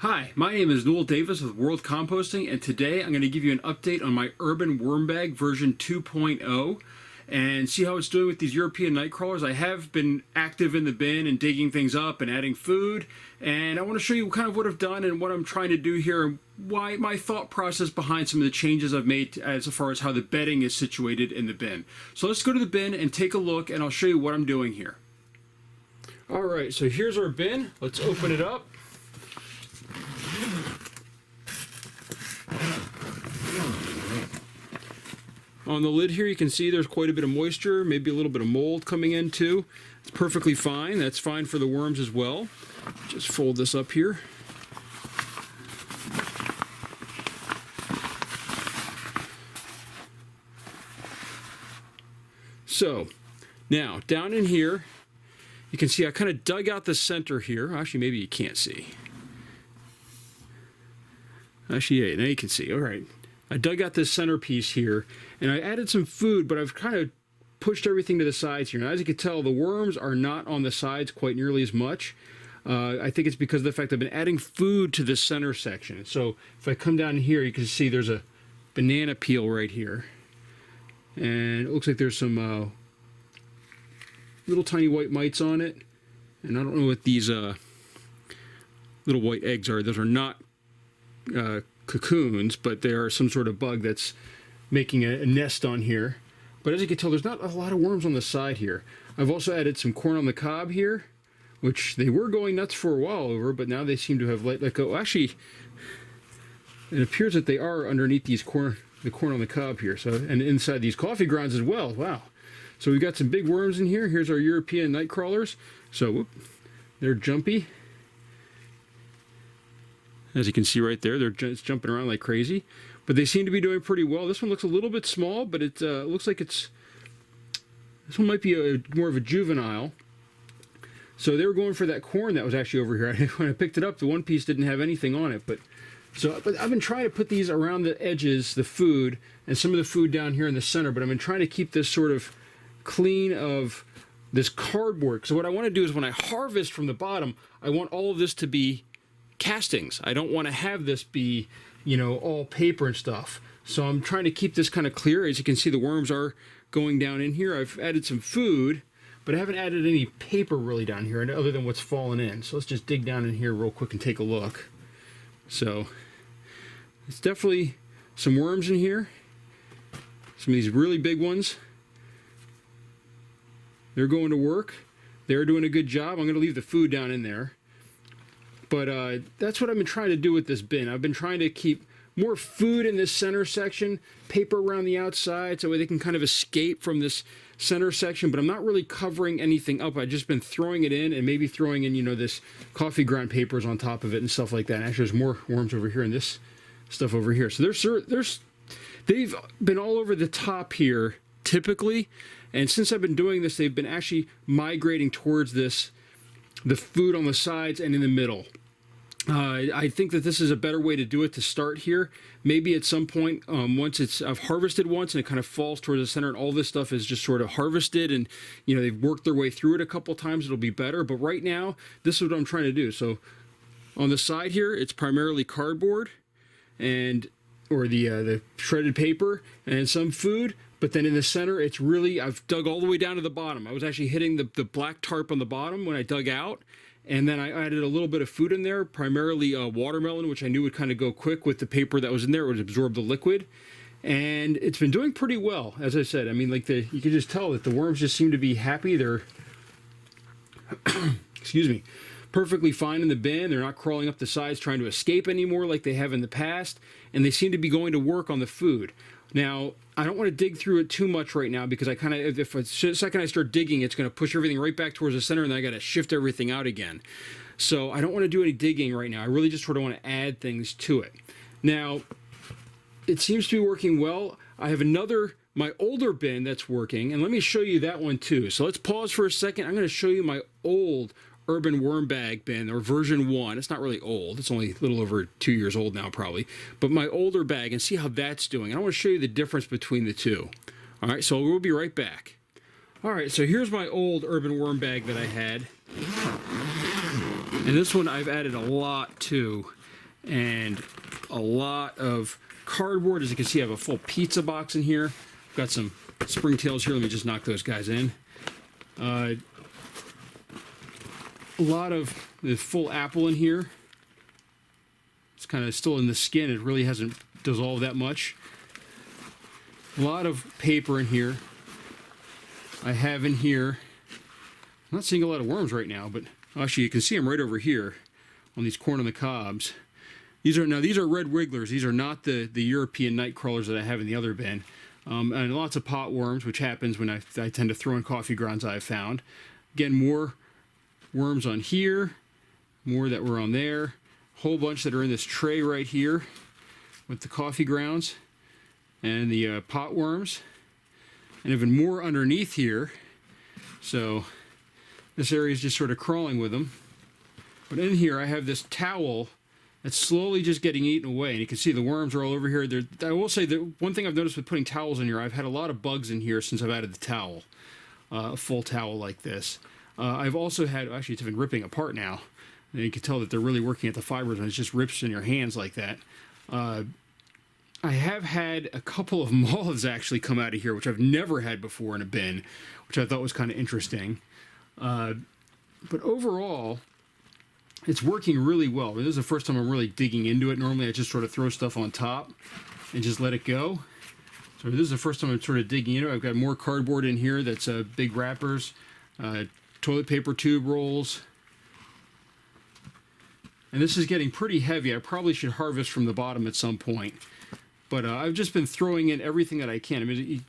Hi, my name is Noel Davis with World Composting, and today I'm going to give you an update on my Uban Worm Bag version 2.0 and see how it's doing with these European Nightcrawlers. I have been active in the bin and digging things up and adding food, and I want to show you kind of what I've done and what I'm trying to do here and why my thought process behind some of the changes I've made as far as how the bedding is situated in the bin. So let's go to the bin and take a look, and I'll show you what I'm doing here. Alright, so here's our bin. Let's open it up. On the lid here you can see there's quite a bit of moisture, maybe a little bit of mold coming in too. It's perfectly fine. That's fine for the worms as well. Just fold this up here. So now down in here you can see I kind of dug out the center here. Actually, maybe you can't see. Actually, yeah, now you can see. All right. I dug out this centerpiece here, and I added some food, but I've kind of pushed everything to the sides here. Now, as you can tell, the worms are not on the sides quite nearly as much. I think it's because of the fact I've been adding food to the center section. So if I come down here, you can see there's a banana peel right here. And it looks like there's some little tiny white mites on it. And I don't know what these little white eggs are. Those are not cocoons, but they are some sort of bug that's making a nest on here. But as you can tell, there's not a lot of worms on the side here. I've also added some corn on the cob here, which they were going nuts for a while over, but now they seem to have let go. Actually, it appears that they are underneath these the corn on the cob here, so, and inside these coffee grounds as well. Wow. So we've got some big worms in here. Here's our European Nightcrawlers. So whoop, they're jumpy. As you can see right there, they're just jumping around like crazy. But they seem to be doing pretty well. This one looks a little bit small, but it looks like this one might be more of a juvenile. So they were going for that corn that was actually over here. When I picked it up, the one piece didn't have anything on it. But I've been trying to put these around the edges, the food, and some of the food down here in the center. But I've been trying to keep this sort of clean of this cardboard. So what I want to do is when I harvest from the bottom, I want all of this to be castings. I don't want to have this be, all paper and stuff. So I'm trying to keep this kind of clear. As you can see, the worms are going down in here. I've added some food, but I haven't added any paper really down here other than what's fallen in. So let's just dig down in here real quick and take a look. So it's definitely some worms in here. Some of these really big ones. They're going to work. They're doing a good job. I'm going to leave the food down in there. But that's what I've been trying to do with this bin. I've been trying to keep more food in this center section, paper around the outside, so they can kind of escape from this center section, but I'm not really covering anything up. I've just been throwing it in and maybe throwing in, this coffee ground papers on top of it and stuff like that. And actually, there's more worms over here and this stuff over here. So they've been all over the top here, typically, and since I've been doing this, they've been actually migrating towards the food on the sides and in the middle. I think that this is a better way to do it to start here. Maybe at some point, once I've harvested once and it kind of falls towards the center and all this stuff is just sort of harvested and, they've worked their way through it a couple times, it'll be better. But right now, this is what I'm trying to do. So on the side here, it's primarily cardboard or the shredded paper and some food. But then in the center, it's really, I've dug all the way down to the bottom. I was actually hitting the black tarp on the bottom when I dug out. And then I added a little bit of food in there, primarily watermelon, which I knew would kind of go quick with the paper that was in there. It would absorb the liquid. And it's been doing pretty well, as I said. I mean, you can just tell that the worms just seem to be happy. They're, excuse me, perfectly fine in the bin. They're not crawling up the sides trying to escape anymore like they have in the past. And they seem to be going to work on the food. Now, I don't want to dig through it too much right now because I kind of, if the second I start digging, it's going to push everything right back towards the center and then I got to shift everything out again. So I don't want to do any digging right now. I really just sort of want to add things to it. Now, it seems to be working well. I have my older bin that's working, and let me show you that one too. So let's pause for a second. I'm going to show you my old Uban Worm Bag bin, or version 1. It's not really old. It's only a little over 2 years old now, probably. But my older bag, and see how that's doing. I want to show you the difference between the two. All right, so we'll be right back. All right, so here's my old Uban Worm Bag that I had. And this one I've added a lot to. and a lot of cardboard. As you can see, I have a full pizza box in here. I've got some springtails here. Let me just knock those guys in. A lot of the full apple in here. It's kind of still in the skin. It really hasn't dissolved that much. A lot of paper in here. I have in here, I'm not seeing a lot of worms right now, but actually you can see them right over here on these corn on the cobs. These are red wigglers. These are not the European Nightcrawlers that I have in the other bin. And lots of pot worms, which happens when I tend to throw in coffee grounds I've found. Again, more worms on here, more that were on there. A whole bunch that are in this tray right here with the coffee grounds and the pot worms. And even more underneath here. So this area is just sort of crawling with them. But in here I have this towel that's slowly just getting eaten away. And you can see the worms are all over here. I will say that one thing I've noticed with putting towels in here, I've had a lot of bugs in here since I've added the towel. A full towel like this. I've also had, actually it's even ripping apart now. And you can tell that they're really working at the fibers when it just rips in your hands like that. I have had a couple of moths actually come out of here, which I've never had before in a bin, which I thought was kind of interesting. But overall, it's working really well. This is the first time I'm really digging into it. Normally I just sort of throw stuff on top and just let it go. So this is the first time I'm sort of digging into it. I've got more cardboard in here that's big wrappers, toilet paper tube rolls. And this is getting pretty heavy. I probably should harvest from the bottom at some point. But I've just been throwing in everything that I can.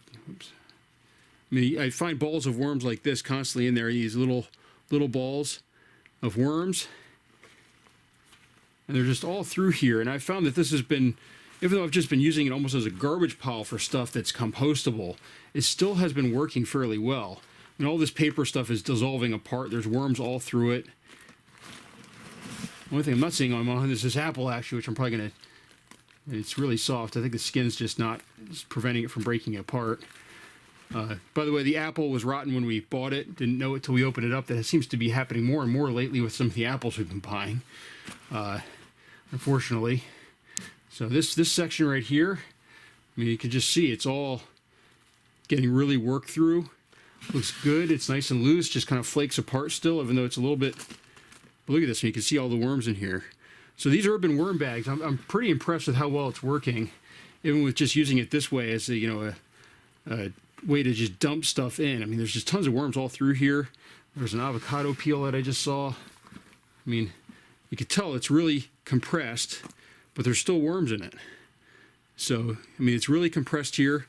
I find balls of worms like this constantly in there. These little balls of worms, and they're just all through here. And I found that this has been, even though I've just been using it almost as a garbage pile for stuff that's compostable, it still has been working fairly well. And all this paper stuff is dissolving apart. There's worms all through it. One thing I'm not seeing on mine is this apple actually, which I'm probably gonna. It's really soft. I think the skin's just preventing it from breaking apart. By the way, the apple was rotten when we bought it. Didn't know it till we opened it up. That seems to be happening more and more lately with some of the apples we've been buying, unfortunately. So this section right here, I mean, you can just see it's all getting really worked through. Looks good. It's nice and loose. Just kind of flakes apart still, even though it's a little bit. Look at this. You can see all the worms in here. So these Urban Worm Bags, I'm pretty impressed with how well it's working, even with just using it this way as a way to just dump stuff in. I mean, there's just tons of worms all through here. There's an avocado peel that I just saw. I mean, you could tell it's really compressed, but there's still worms in it. So, I mean, it's really compressed here,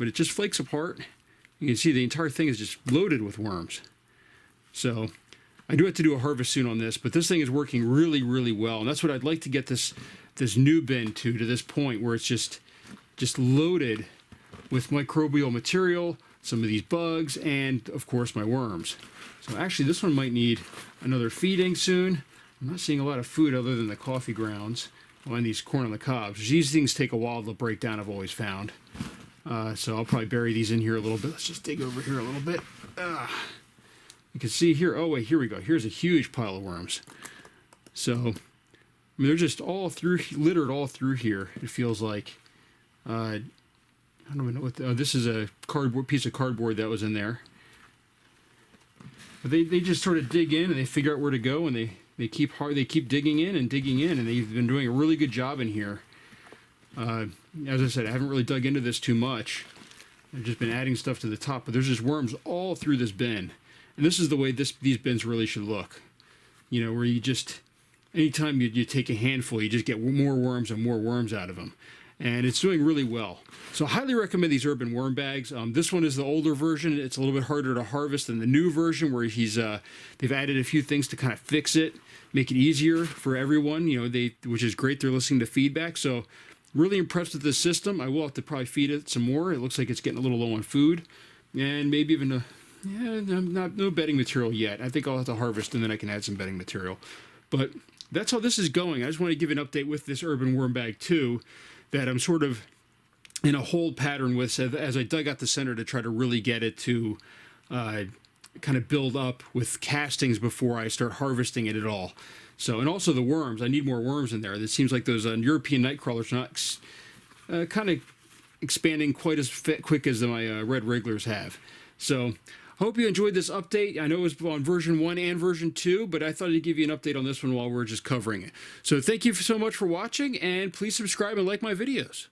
but it just flakes apart. You can see the entire thing is just loaded with worms. So I do have to do a harvest soon on this, but this thing is working really, really well. And that's what I'd like to get this new bin to this point where it's just loaded with microbial material, some of these bugs, and of course my worms. So actually this one might need another feeding soon. I'm not seeing a lot of food other than the coffee grounds and these corn on the cobs. These things take a while to break down, I've always found. So I'll probably bury these in here a little bit. Let's just dig over here a little bit. You can see here, oh wait, here we go. Here's a huge pile of worms. So, I mean, they're just all through, littered all through here, it feels like. I don't even know what, this is a piece of cardboard that was in there. But they just sort of dig in and they figure out where to go, and they keep digging in, and they've been doing a really good job in here. As I said, I haven't really dug into this too much. I've just been adding stuff to the top, but there's just worms all through this bin. And this is the way these bins really should look. You know, where you just, anytime you take a handful, you just get more worms and more worms out of them. And it's doing really well. So I highly recommend these Urban Worm Bags. This one is the older version. It's a little bit harder to harvest than the new version, where they've added a few things to kind of fix it, make it easier for everyone, you know, which is great. They're listening to feedback. So really impressed with this system. I will have to probably feed it some more. It looks like it's getting a little low on food, and maybe even no bedding material yet. I think I'll have to harvest and then I can add some bedding material. But that's how this is going. I just want to give an update with this Urban Worm Bag 2 that I'm sort of in a hold pattern with as I dug out the center to try to really get it to kind of build up with castings before I start harvesting it at all. So, and also the worms. I need more worms in there. It seems like those European Nightcrawlers are not kind of expanding quite as quick as my red wrigglers have. So, hope you enjoyed this update. I know it was on version 1 and version 2, but I thought I'd give you an update on this one while we're just covering it. So thank you so much for watching, and please subscribe and like my videos.